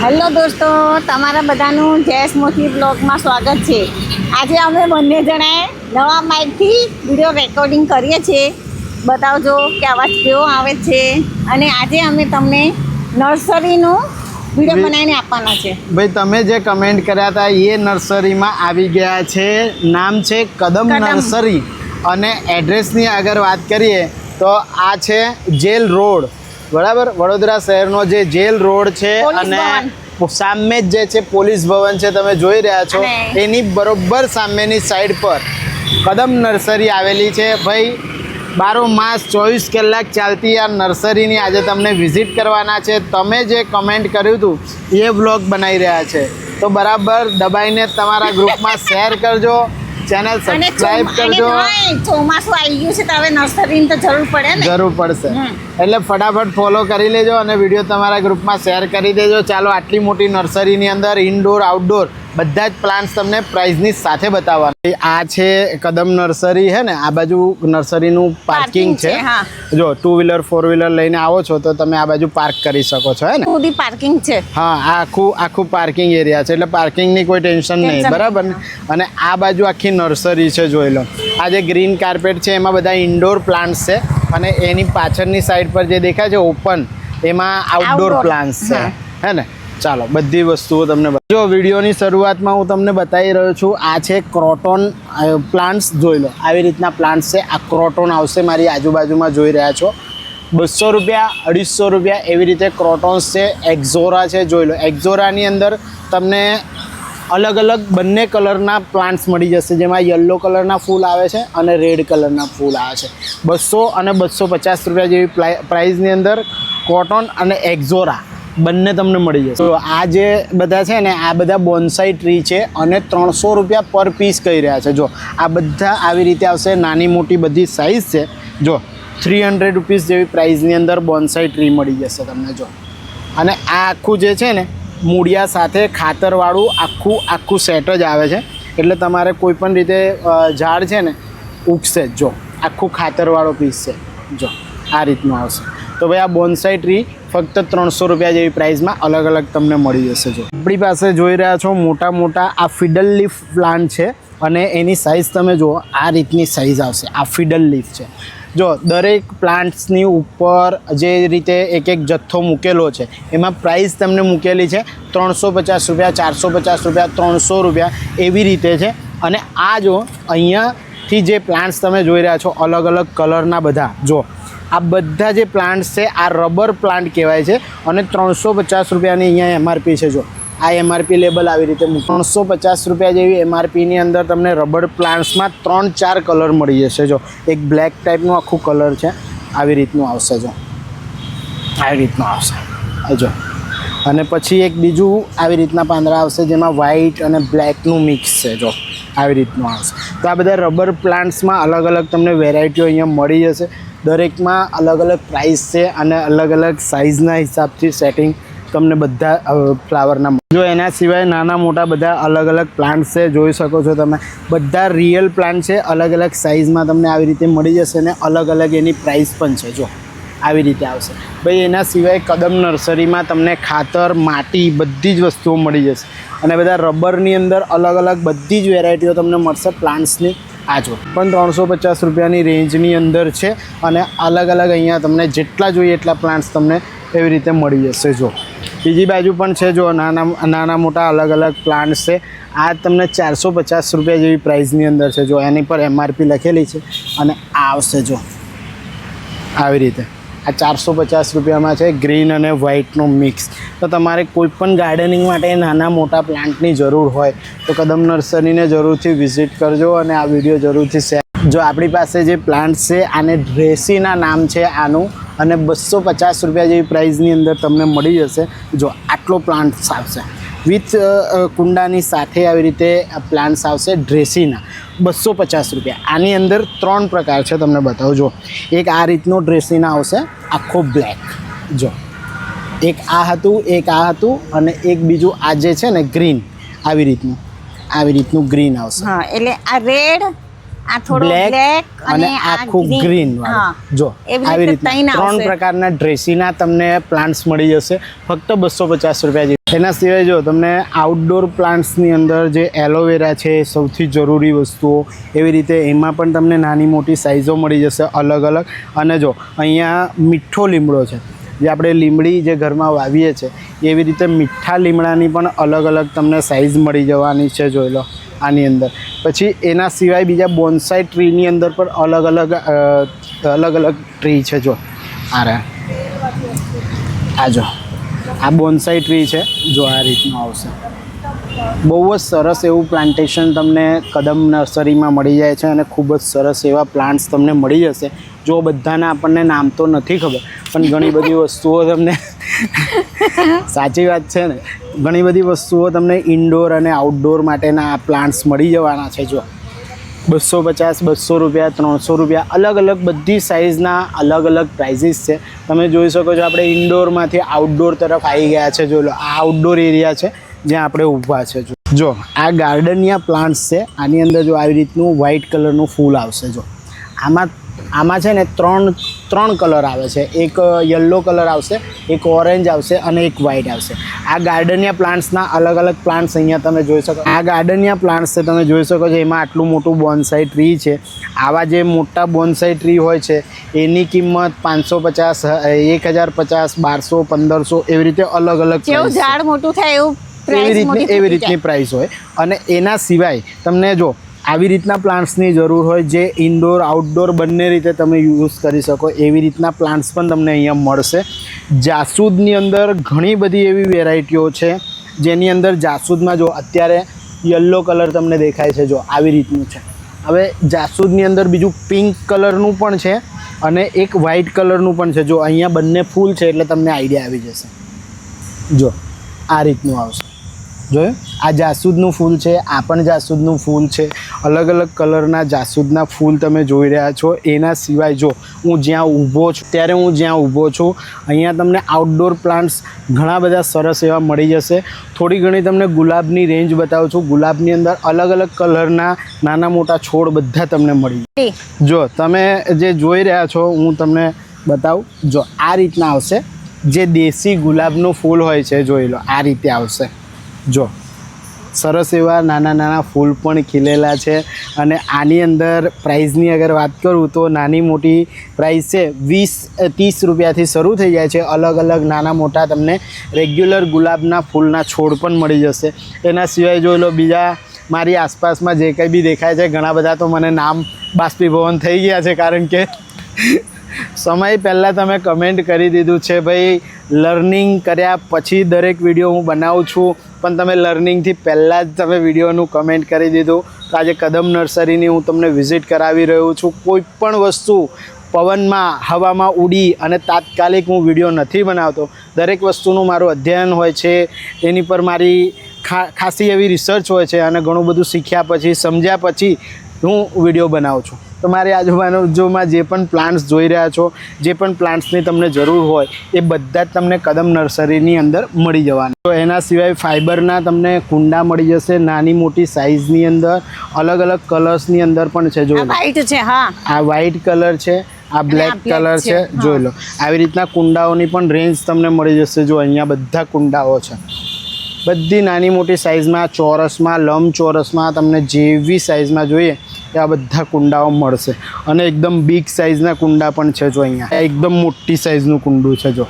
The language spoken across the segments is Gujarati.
હેલો દોસ્તો, તમારા બધાનું જયેશ મોથી બ્લોગમાં સ્વાગત છે। આજે અમે બંને જણાએ નવા માઇકથી વિડીયો રેકોર્ડિંગ કરીએ છીએ। બતાવજો કે અવાજ કેવો આવે છે। અને આજે અમે તમને નર્સરીનું વિડીયો બનાવીને આપવાના છે। ભાઈ તમે જે કમેન્ટ કર્યા હતા એ નર્સરીમાં આવી ગયા છે। નામ છે કદમ નર્સરી અને એડ્રેસની આગળ વાત કરીએ તો આ છે જેલ રોડ, બરાબર, વડોદરા શહેરનો જે જેલ રોડ છે અને સામે જ જે છે પોલીસ ભવન છે, તમે જોઈ રહ્યા છો એની બરોબર સામેની સાઈડ પર કદમ નર્સરી આવેલી છે। ભાઈ 12 માસ 24 કલાક ચાલતી આ નર્સરીની આજે તમને વિઝિટ કરવાના છે। તમે જે કમેન્ટ કર્યું હતું એ બ્લોગ બનાવી રહ્યા છે તો બરાબર દબાઈને તમારા ગ્રુપમાં શેર કરજો, ચેનલ સબસ્ક્રાઇબ કરજો। ચોમાસું આવી ગયું છે તો હવે નર્સરીની તો જરૂર પડે ને, જરૂર પડશે એટલે ફટાફટ ફોલો કરી લેજો અને વિડીયો તમારા ગ્રુપમાં શેર કરી દેજો। ચાલો આટલી મોટી નર્સરીની અંદર ઇન્ડોર આઉટડોર બધા જ પ્લાન્ટ્સ તમને પ્રાઇઝની સાથે બતાવવાના। આ છે કદમ નર્સરી છે ને, આ બાજુ નર્સરીનું પાર્કિંગ છે। જો 2 વ્હીલર 4 વ્હીલર લઈને આવો છો તો તમે આ બાજુ પાર્ક કરી શકો છો, હે ને, પૂરી પાર્કિંગ છે। હા, આ આખું પાર્કિંગ એરિયા છે એટલે પાર્કિંગની કોઈ ટેન્શન નહીં, બરાબર ને। અને આ બાજુ આખી નર્સરી છે, જોઈ લો। આ જે ગ્રીન કાર્પેટ છે એમાં બધા ઇન્ડોર પ્લાન્ટ્સ છે અને એની પાછળની સાઈડ પર જે દેખાય છે ઓપન, એમાં આઉટડોર પ્લાન્ટ્સ છે, હે ને। ચાલો બધી વસ્તુઓ તમને જો વિડીયોની શરૂઆતમાં હું તમને બતાવી રહ્યો છું। આ છે ક્રોટોન પ્લાન્ટ્સ, જોઈ લો આવી રીતના પ્લાન્ટ્સ છે। આ ક્રોટોન આવશે, મારી આજુબાજુમાં જોઈ રહ્યા છો। 200 રૂપિયા 250 રૂપિયા એવી રીતે ક્રોટોન્સ છે। એક્ઝોરા છે, જોઈ લો। એક્ઝોરાની અંદર તમને અલગ અલગ બંને કલરના પ્લાન્ટ્સ મળી જશે, જેમાં યલો કલરના ફૂલ આવે છે અને રેડ કલરના ફૂલ આવે છે। 200 અને 250 રૂપિયા જેવી પ્રાઇઝની અંદર કોટન અને એક્ઝોરા બંને તમને મળી જશે। તો આ જે બધા છે ને, આ બધા બોન્સાઈ ટ્રી છે અને 300 રૂપિયા પર પીસ કહી રહ્યા છે। જો આ બધા આવી રીતે આવશે, નાની મોટી બધી સાઇઝ છે। જો 300 રૂપીસ જેવી પ્રાઇઝની અંદર બોન્સાઈ ટ્રી મળી જશે તમને। જો અને આ આખું જે છે ને મૂળિયા સાથે ખાતરવાળું આખું સેટ જ આવે છે, એટલે તમારે કોઈ પણ રીતે ઝાડ છે ને ઉગશે જ। જો આખું ખાતરવાળો પીસ છે, જો આ રીતનું આવશે। તો ભાઈ આ બોન્સાઈ ટ્રી ફક્ત 300 રૂપિયા જેવી પ્રાઇઝમાં અલગ અલગ તમને મળી જશે। જો આપણી પાસે જોઈ રહ્યા છો મોટા આ ફિડલ લીફ પ્લાન્ટ છે અને એની સાઇઝ તમે જુઓ, આ રીતની સાઇઝ આવશે। આ ફિડલ લીફ છે। જો દરેક પ્લાન્ટ્સની ઉપર જે રીતે એક જથ્થો મૂકેલો છે એમાં પ્રાઇસ તમને મૂકેલી છે 350 રૂપિયા 450 રૂપિયા 300 રૂપિયા એવી રીતે છે। અને આ જો અહીંયાથી જે પ્લાન્ટ્સ તમે જોઈ રહ્યા છો અલગ અલગ કલરના બધા, જો આ બધા જે પ્લાન્ટ્સ છે આ રબર પ્લાન્ટ કહેવાય છે અને 350 રૂપિયાની અહીંયા MRP છે। જો આ MRP લેબલ આવી રીતે 350 રૂપિયા જેવી MRPની અંદર તમને રબર પ્લાન્ટ્સમાં 3-4 કલર મળી જશે। જો એક બ્લેક ટાઈપનું આખું કલર છે, આવી રીતનું આવશે। જો આવી રીતનું આવશે, જો અને પછી એક બીજું આવી રીતના પાંદડા આવશે જેમાં વ્હાઇટ અને બ્લેકનું મિક્સ છે। જો આવી રીતનું આવશે। તો આ બધા રબર પ્લાન્ટ્સમાં અલગ અલગ તમને વેરાયટીઓ અહીંયા મળી જશે। દરેકમાં અલગ અલગ પ્રાઇસ છે અને અલગ અલગ સાઇઝના હિસાબથી સેટિંગ તમને બધા ફ્લાવરના। જો એના સિવાય નાના મોટા બધા અલગ અલગ પ્લાન્ટ્સ છે, જોઈ શકો છો તમે, બધા રિયલ પ્લાન્ટ છે, અલગ અલગ સાઇઝમાં તમને આવી રીતે મળી જશે ને અલગ અલગ એની પ્રાઇસ પણ છે। જો આવી રીતે આવશે। ભાઈ એના સિવાય કદમ નર્સરીમાં તમને ખાતર, માટી બધી જ વસ્તુઓ મળી જશે અને બધા રબરની અંદર અલગ અલગ બધી જ વેરાયટીઓ તમને મળશે પ્લાન્ટ્સની। આ જો પણ 350 રૂપિયાની રેન્જની અંદર છે અને અલગ અલગ અહીંયા તમને જેટલા જોઈએ એટલા પ્લાન્ટ્સ તમને એવી રીતે મળી જશે। જો બીજી બાજુ પણ છે, જો નાના મોટા અલગ અલગ પ્લાન્ટ્સ છે। આ તમને 450 રૂપિયા જેવી પ્રાઇઝની અંદર છે। જો એની પર MRP લખેલી છે અને આ આવશે, જો આવી રીતે આ 450 રૂપિયામાં છે, ગ્રીન અને વ્હાઇટનું મિક્સ। તો તમારે કોઈ પણ ગાર્ડનિંગ માટે નાના મોટા પ્લાન્ટની જરૂર હોય તો કદમ નર્સરીને જરૂરથી વિઝિટ કરજો અને આ વિડીયો જરૂરથી શેર। જો આપણી પાસે જે પ્લાન્ટ્સ છે આને ડ્રેસીના નામ છે આનું, અને 250 રૂપિયા જેવી પ્રાઇઝની અંદર તમને મળી જશે। જો આટલો પ્લાન્ટ્સ આવશે વિથ કુંડાની સાથે, આવી રીતે પ્લાન્ટ્સ આવશે ડ્રેસીના 250 રૂપિયા। આની અંદર 3 પ્રકાર છે, તમને બતાવું। જો એક આ રીતનો ડ્રેસીના આવશે આખો બ્લેક, જો એક આ હતું અને એક બીજું આ જે છે ને ગ્રીન, આવી રીતનું ગ્રીન આવશે। હા, એટલે આ રેડ, આ થોડો બ્લેક અને આખું ગ્રીન વાળું। જો આવી રીતે 3 પ્રકારના ડ્રેસીના તમને પ્લાન્ટ્સ મળી જશે ફક્ત 250 રૂપિયા। એના સિવાય જો તમને આઉટડોર પ્લાન્ટ્સની અંદર જે એલોવેરા છે સૌથી જરૂરી વસ્તુઓ, એવી રીતે એમાં પણ તમને નાની મોટી સાઇઝો મળી જશે અલગ અલગ. અને જો અહીંયા મીઠો લીમડો છે, જે આપણે લીમડી જે ઘરમાં વાવીએ છીએ એવી રીતે મીઠા લીમડાની પણ અલગ અલગ તમને સાઇઝ મળી જવાની છે, જોઈ લો આની અંદર. પછી એના સિવાય બીજા બોન્સાઈ ટ્રીની અંદર પણ અલગ અલગ ટ્રી છે. જો આ જો આ બોન્સાઈ ટ્રી છે, જો આ રીતનું આવશે. બહુ જ સરસ એવું પ્લાન્ટેશન તમને કદમ નર્સરીમાં મળી જાય છે અને ખૂબ જ સરસ એવા પ્લાન્ટ્સ તમને મળી જશે. જો બધાના આપણને નામ તો નથી ખબર, પણ ઘણી બધી વસ્તુઓ તમને સાચી વાત છે ને, ઘણી બધી વસ્તુઓ તમને ઇન્ડોર અને આઉટડોર માટેના આ પ્લાન્ટ્સ મળી જવાના છે. જો 250, 200 રૂપિયા, 300 રૂપિયા, અલગ અલગ બધી સાઇઝના અલગ અલગ પ્રાઇઝીસ છે. તમે જોઈ શકો છો આપણે ઇન્ડોરમાંથી આઉટડોર તરફ આવી ગયા છે. જોઈ લો આ આઉટડોર એરિયા છે જ્યાં આપણે ઊભા છે. જો આ ગાર્ડનિયા પ્લાન્ટ્સ છે. આની અંદર જો આવી રીતનું વ્હાઇટ કલરનું ફૂલ આવશે. જો આમાં છે ને ત્રણ કલર આવે છે. એક યલો કલર આવશે, એક ઓરેન્જ આવશે અને એક વ્હાઇટ આવશે. આ ગાર્ડનિયા પ્લાન્ટ્સના અલગ અલગ પ્લાન્ટ્સ અહીંયા તમે જોઈ શકો. આ ગાર્ડનિયા પ્લાન્ટ્સ છે, તમે જોઈ શકો છો. એમાં આટલું મોટું બોન્સાઈ ટ્રી છે. આવા જે મોટા બોન્સાઈ ટ્રી હોય છે એની કિંમત 550, 1050, 1200, 1500 એવી રીતે અલગ અલગ ઝાડ મોટું થાય એવું એવી રીતની પ્રાઇસ હોય. અને એના સિવાય તમને જો આવી રીતના પ્લાન્ટ્સની જરૂર હોય જે ઇન્ડોર આઉટડોર બંને રીતે તમે યુઝ કરી શકો, એવી રીતના પ્લાન્ટ્સ પણ તમને અહીંયા મળશે. જાસૂદની અંદર ઘણી બધી એવી વેરાયટીઓ છે, જેની અંદર જાસૂદમાં જો અત્યારે યલો કલર તમને દેખાય છે, જો આવી રીતનું છે. હવે જાસૂદની અંદર બીજું પિંક કલરનું પણ છે અને એક વ્હાઇટ કલરનું પણ છે. જો અહીંયા બંને ફૂલ છે એટલે તમને આઈડિયા આવી જશે. જો આ રીતનું આવશે. જોયું, આ જાસૂદનું ફૂલ છે, આ પણ જાસૂદનું ફૂલ છે. અલગ અલગ કલરના જાસૂદના ફૂલ તમે જોઈ રહ્યા છો. એના સિવાય જો હું જ્યાં ઊભો છું અહીંયા તમને આઉટડોર પ્લાન્ટ્સ ઘણા બધા સરસ એવા મળી જશે. થોડી ઘણી તમને ગુલાબની રેન્જ બતાવું છું. ગુલાબની અંદર અલગ અલગ કલરના નાના મોટા છોડ બધા તમને મળી જાય. જો તમે જે જોઈ રહ્યા છો હું તમને બતાવું. જો આ રીતના આવશે. જે દેશી ગુલાબનું ફૂલ હોય છે, જોઈ લો આ રીતે આવશે. જો સરસ એવા નાના નાના ફૂલ પણ ખીલેલા છે. અને આની અંદર પ્રાઇઝની અગર વાત કરું તો નાની મોટી પ્રાઇસ છે 20-30 રૂપિયાથી શરૂ થઈ જાય છે. અલગ અલગ નાના મોટા તમને રેગ્યુલર ગુલાબના ફૂલના છોડ પણ મળી જશે. એના સિવાય જોઈ લો બીજા મારી આસપાસમાં જે કંઈ બી દેખાય છે, ઘણા બધા તો મને નામ બાષ્પીભવન થઈ ગયા છે, કારણ કે સમય પહેલાં તમે કમેન્ટ કરી દીધું છે ભાઈ લર્નિંગ કર્યા પછી દરેક વિડીયો હું બનાવું છું, પણ તમે લર્નિંગથી પહેલાં જ તમે વિડીયોનું કમેન્ટ કરી દીધું. તો આજે કદમ નર્સરીની હું તમને વિઝિટ કરાવી રહ્યો છું. કોઈ પણ વસ્તુ પવનમાં હવામાં ઉડી અને તાત્કાલિક હું વિડીયો નથી બનાવતો. દરેક વસ્તુનું મારું અધ્યયન હોય છે, એની પર મારી ખાસી એવી રિસર્ચ હોય છે અને ઘણું બધું શીખ્યા પછી સમજ્યા પછી હું વિડીયો બનાવું છું. તો મારી આજુબાજુમાં જે પણ પ્લાન્ટ્સ જોઈ રહ્યા છો, જે પણ પ્લાન્ટ્સની તમને જરૂર હોય એ બધા જ તમને કદમ નર્સરીની અંદર મળી જવાના. તો એના સિવાય ફાઇબરના તમને કુંડા મળી જશે નાની મોટી સાઇઝની અંદર. અલગ અલગ કલર્સની અંદર પણ છે. જો વ્હાઈટ છે, હા આ વ્હાઈટ કલર છે, આ બ્લેક કલર છે. જોઈ લો આવી રીતના કુંડાઓની પણ રેન્જ તમને મળી જશે. જો અહીંયા બધા કુંડાઓ છે, બધી નાની મોટી સાઇઝમાં, ચોરસમાં, લંબચોરસમાં, તમને જેવી સાઇઝમાં જોઈએ એ આ બધા કુંડાઓ મળશે. અને એકદમ બિગ સાઇઝના કુંડા પણ છે. જો અહીંયા એકદમ મોટી સાઇઝનું કુંડું છે. જો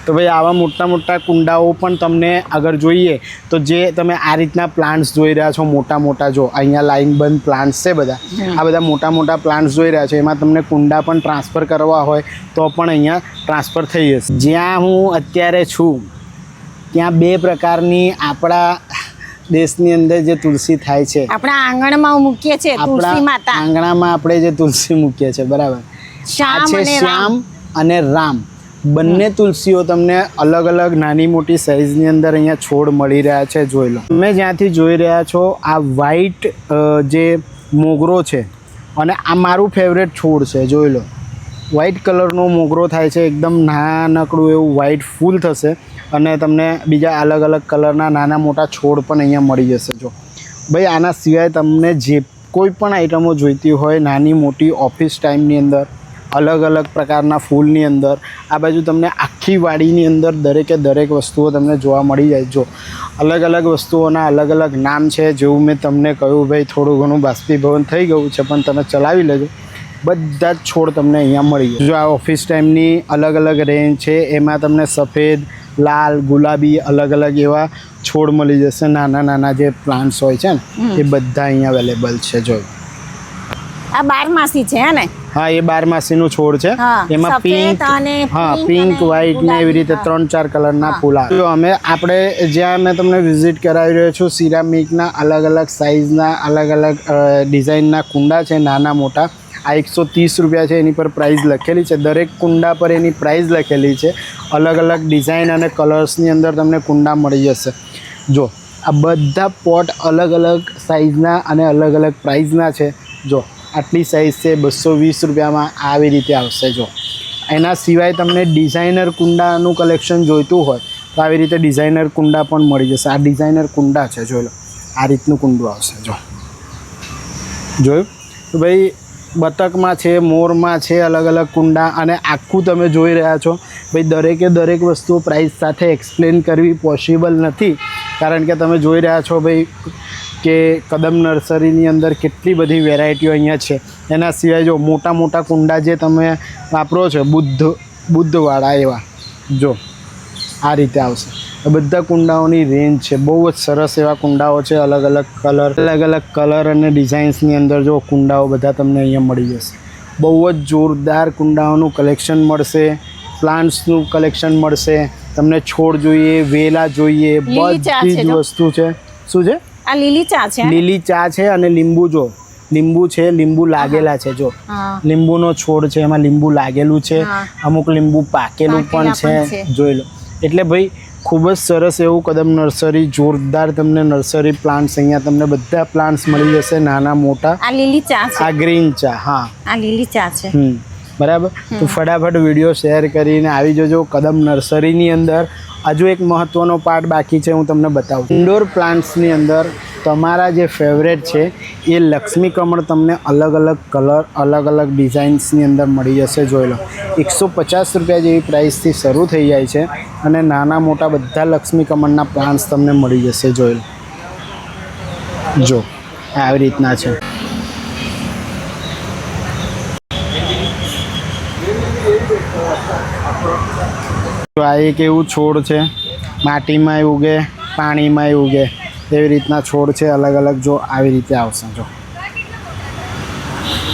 તો ભાઈ આવા મોટા મોટા કુંડાઓ પણ તમને અગર જોઈએ તો જે તમે આ રીતના પ્લાન્ટ્સ જોઈ રહ્યા છો મોટા મોટા, જો અહીંયા લાઈન બંધ પ્લાન્ટ્સ છે બધા, આ બધા મોટા મોટા પ્લાન્ટ્સ જોઈ રહ્યા છો. એમાં તમને કુંડા પણ ટ્રાન્સફર કરવા હોય તો પણ અહીંયા ટ્રાન્સફર થઈ જશે. જ્યાં હું અત્યારે છું ત્યાં બે પ્રકારની આપણા દેશની અંદર જે તુલસી થાય છે, આપણા આંગણમાં મૂકીએ છીએ તુલસી માતા. આંગણામાં આપણે જે તુલસી મૂકીએ છીએ, બરાબર, આ છે શ્યામ અને રામ. બંને તુલસીઓ તમને અલગ અલગ નાની મોટી સાઇઝની અંદર અહીંયા છોડ મળી રહ્યા છે. જોઈ લો તમે જ્યાંથી જોઈ રહ્યા છો આ વ્હાઈટ જે મોગરો છે અને આ મારું ફેવરેટ છોડ છે. જોઈ લો વ્હાઈટ કલરનો મોગરો થાય છે, એકદમ નાનકડું એવું વ્હાઈટ ફૂલ થશે અને તમને બીજા અલગ અલગ કલરના નાના મોટા છોડ પણ અહીંયા મળી જશે. જો ભાઈ આના સિવાય તમને જે કોઈ પણ આઈટમો જોઈતી હોય નાની મોટી ઓફિસ ટાઈમની અંદર અલગ અલગ પ્રકારના ફૂલની અંદર. આ બાજુ તમને આખી વાડીની અંદર દરેકે દરેક વસ્તુઓ તમને જોવા મળી જાય. જો અલગ અલગ વસ્તુઓના અલગ અલગ નામ છે. જેવું મેં તમને કહ્યું ભાઈ થોડું ઘણું બાષ્પીભવન થઈ ગયું છે, પણ તમે ચલાવી લેજો. બધા જ છોડ તમને અહીંયા મળી જાય. જો આ ઓફિસ ટાઈમની અલગ અલગ રેન્જ છે, એમાં તમને સફેદ, લાલ, ગુલાબી અલગ અલગ એવા છોડ મળી જશે. નાના નાના જે પ્લાન્ટ્સ હોય છે ને એ બધા અહીંયા અવેલેબલ છે. જો આ 12 માસી છે હે ને? હા, એ 12 માસીનું છોડ છે. એમાં પિંક, હા પિંક, વ્હાઈટ ને એવી રીતે 3-4 કલરના ફૂલ આવે. જો આપણે જ્યાં મેં તમને વિઝિટ કરાવી રહ્યો છું, સિરામિકના અલગ અલગ સાઇઝના અલગ અલગ ડિઝાઇનના કુંડા છે, નાના મોટા. આ 130 રૂપિયા છે, એની પર પ્રાઇસ લખેલી છે. દરેક કુંડા પર એની પ્રાઇસ લખેલી છે. અલગ અલગ ડિઝાઇન અને કલર્સની અંદર તમને કુંડા મળી જશે. જો આ બધા પોટ અલગ અલગ સાઇઝના અને અલગ અલગ પ્રાઇઝના છે. જો આટલી સાઇઝ છે 220 રૂપિયામાં આવી રીતે આવશે. જો એના સિવાય તમને ડિઝાઇનર કુંડાનું કલેક્શન જોઈતું હોય તો આવી રીતે ડિઝાઇનર કુંડા પણ મળી જશે. આ ડિઝાઇનર કુંડા છે, જોઈ લો આ રીતનું કુંડું આવશે. જો જોયું તો ભાઈ, બતકમાં છે, મોરમાં છે અલગ અલગ કુંડા. અને આખું તમે જોઈ રહ્યા છો ભાઈ, દરેકે દરેક વસ્તુ પ્રાઇસ સાથે એક્સપ્લેન કરવી પોસિબલ નથી, કારણ કે તમે જોઈ રહ્યા છો ભાઈ કે કદમ નર્સરીની અંદર કેટલી બધી વેરાયટીઓ અહીંયા છે. એના સિવાય જો મોટા મોટા કુંડા જે તમે વાપરો છો બુદ્ધવાળા એવા, જો આ રીતે આવશે. બધા કુંડાઓની રેન્જ છે, બહુ જ સરસ એવા કુંડાઓ છે. અલગ અલગ કલર અને ડિઝાઇન્સની અંદર જો કુંડાઓ બધા તમને અહીંયા મળી જશે. બહુ જ જોરદાર કુંડાઓનું કલેક્શન મળશે, પ્લાન્ટ્સનું કલેક્શન મળશે. તમને છોડ જોઈએ, વેલા જોઈએ, બધી જ વસ્તુ છે. શું છે આ? લીલી ચા છે. લીલી ચા છે અને લીંબુ. જો લીંબુ છે, લીંબુ લાગેલા છે. જો લીંબુનો છોડ છે, એમાં લીંબુ લાગેલું છે. અમુક લીંબુ પાકેલું પણ છે, જોઈ લો. એટલે ભાઈ ખૂબ જ સરસ એવું કદમ નર્સરી, જોરદાર તમને નર્સરી પ્લાન્ટ્સ અહીંયા તમને બધા પ્લાન્ટ્સ મળી જશે, નાના મોટા. આ લીલી ચા છે, આ ગ્રીન ચા. હા, આ લીલી ચા છે. બરાબર. તો ફટાફટ વિડીયો શેર કરીને આવી જજો કદમ નર્સરીની અંદર. હજુ એક મહત્ત્વનો પાર્ટ બાકી છે, હું તમને બતાવું. ઇન્ડોર પ્લાન્ટ્સની અંદર તમારા જે ફેવરેટ છે એ લક્ષ્મી કમળ તમને અલગ અલગ કલર, અલગ અલગ ડિઝાઇન્સની અંદર મળી જશે. જોઈ લો 150 રૂપિયા જેવી પ્રાઇસથી શરૂ થઈ જાય છે અને નાના મોટા બધા લક્ષ્મી કમળના પ્લાન્ટ્સ તમને મળી જશે. જોઈ લો, જો આવી રીતના છે. આ એક એવું છોડ છે, માટીમાં ઉગે, પાણીમાં ઉગે, એવી રીતના છોડ છે અલગ અલગ. જો આવી રીતે આવશે. જો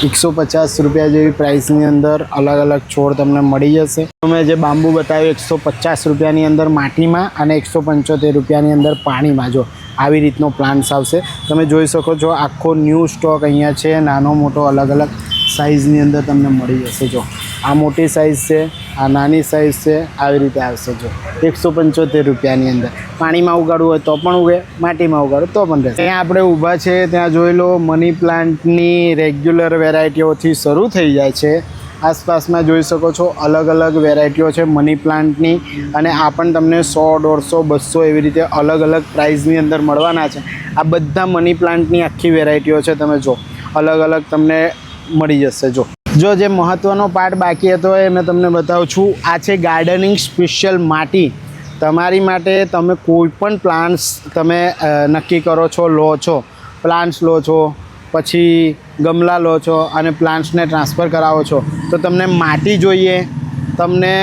150 રૂપિયા જેવી પ્રાઇસની અંદર અલગ અલગ છોડ તમને મળી જશે. મેં જે બાંબુ બતાવ્યું 150 રૂપિયાની અંદર માટીમાં અને 175 રૂપિયાની અંદર પાણીમાં. જો આવી રીતનો પ્લાન્ટ્સ આવશે. તમે જોઈ શકો છો આખો ન્યૂ સ્ટોક અહીંયા છે, નાનો મોટો અલગ અલગ સાઇઝની અંદર તમને મળી જશે. જો આ મોટી સાઇઝ છે, આ નાની સાઇઝ છે, આવી રીતે આવશે. જો 175 રૂપિયાની અંદર. પાણીમાં ઉગાડવું હોય તો પણ ઉગે, માટીમાં ઉગાડો તો પણ રહેશે. ત્યાં આપણે ઊભા છે ત્યાં જોઈ લો મની પ્લાન્ટની રેગ્યુલર વેરાયટીઓથી શરૂ થઈ જાય છે. આસપાસમાં જોઈ શકો છો અલગ અલગ વેરાયટીઓ છે મની પ્લાન્ટની, અને આ પણ તમને 100, 150, 200 એવી રીતે અલગ અલગ પ્રાઇઝની અંદર મળવાના છે. આ બધા મની પ્લાન્ટની આખી વેરાયટીઓ છે. તમે જો અલગ અલગ તમને મળી જશે. જો જે મહત્ત્વનો પાર્ટ બાકી હતો એ મેં તમને બતાવું છું. આ છે ગાર્ડનિંગ સ્પેશિયલ માટી. તમારી માટે તમે કોઈ પણ પ્લાન્ટ્સ તમે નક્કી કરો છો, લો છો, પ્લાન્ટ્સ લો છો, પછી ગમલા લો છો અને પ્લાન્ટ્સને ટ્રાન્સફર કરાવો છો, તો તમને માટી જોઈએ, તમને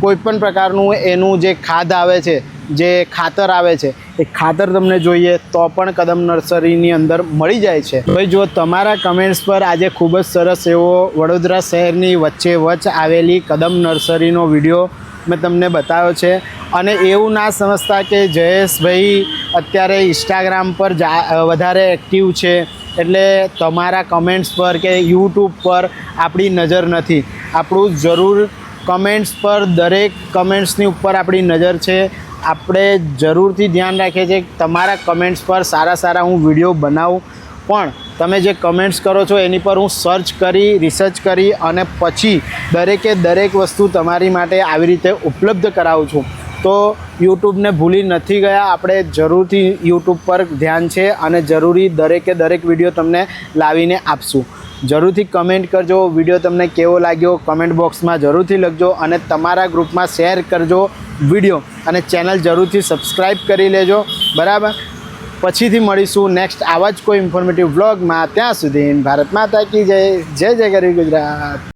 કોઈ પણ પ્રકારનું એનું જે ખાદ આવે છે, જે ખાતર આવે છે, એ ખાતર તમને જોઈએ તો પણ કદમ નર્સરીની અંદર મળી જાય છે. ભાઈ જો તમારા કમેન્ટ્સ પર આજે ખૂબ જ સરસ એવો વડોદરા શહેરની વચ્ચે વચ્ચ આવેલી કદમ નર્સરીનો વિડીયો મેં તમને બતાવ્યો છે. અને એવું ના સમજતા કે જયેશભાઈ અત્યારે ઇન્સ્ટાગ્રામ પર વધારે એક્ટિવ છે એટલે તમારા કમેન્ટ્સ પર કે યુટ્યુબ પર આપણી નજર નથી. આપણું જરૂર કમેન્ટ્સ પર, દરેક કમેન્ટ્સની ઉપર આપણી નજર છે. આપણે જરૂરથી ધ્યાન રાખીએ છીએ તમારા કમેન્ટ્સ પર સારા હું વિડીયો બનાવું, પણ તમે જે કમેન્ટ્સ કરો છો એની પર હું સર્ચ કરી, રિસર્ચ કરી અને પછી દરેકે દરેક વસ્તુ તમારી માટે આવી રીતે ઉપલબ્ધ કરાવું છું. તો યુટ્યુબને ભૂલી નથી ગયા, આપણે જરૂરથી યુટ્યુબ પર ધ્યાન છે અને જરૂરી દરેકે દરેક વિડીયો તમને લાવીને આપશું. જરૂરથી કમેન્ટ કરજો. વિડીયો તમને કેવો લાગ્યો કમેન્ટ બોક્સમાં જરૂરથી લખજો અને તમારા ગ્રુપમાં શેર કરજો વિડીયો, અને ચેનલ જરૂરથી સબસ્ક્રાઈબ કરી લેજો. બરાબર, પછીથી મળીશું નેક્સ્ટ આવા જ કોઈ ઇન્ફોર્મેટિવ વ્લોગમાં. ત્યાં સુધી ભારત માતા કી જય. જય જય ગરવી ગુજરાત.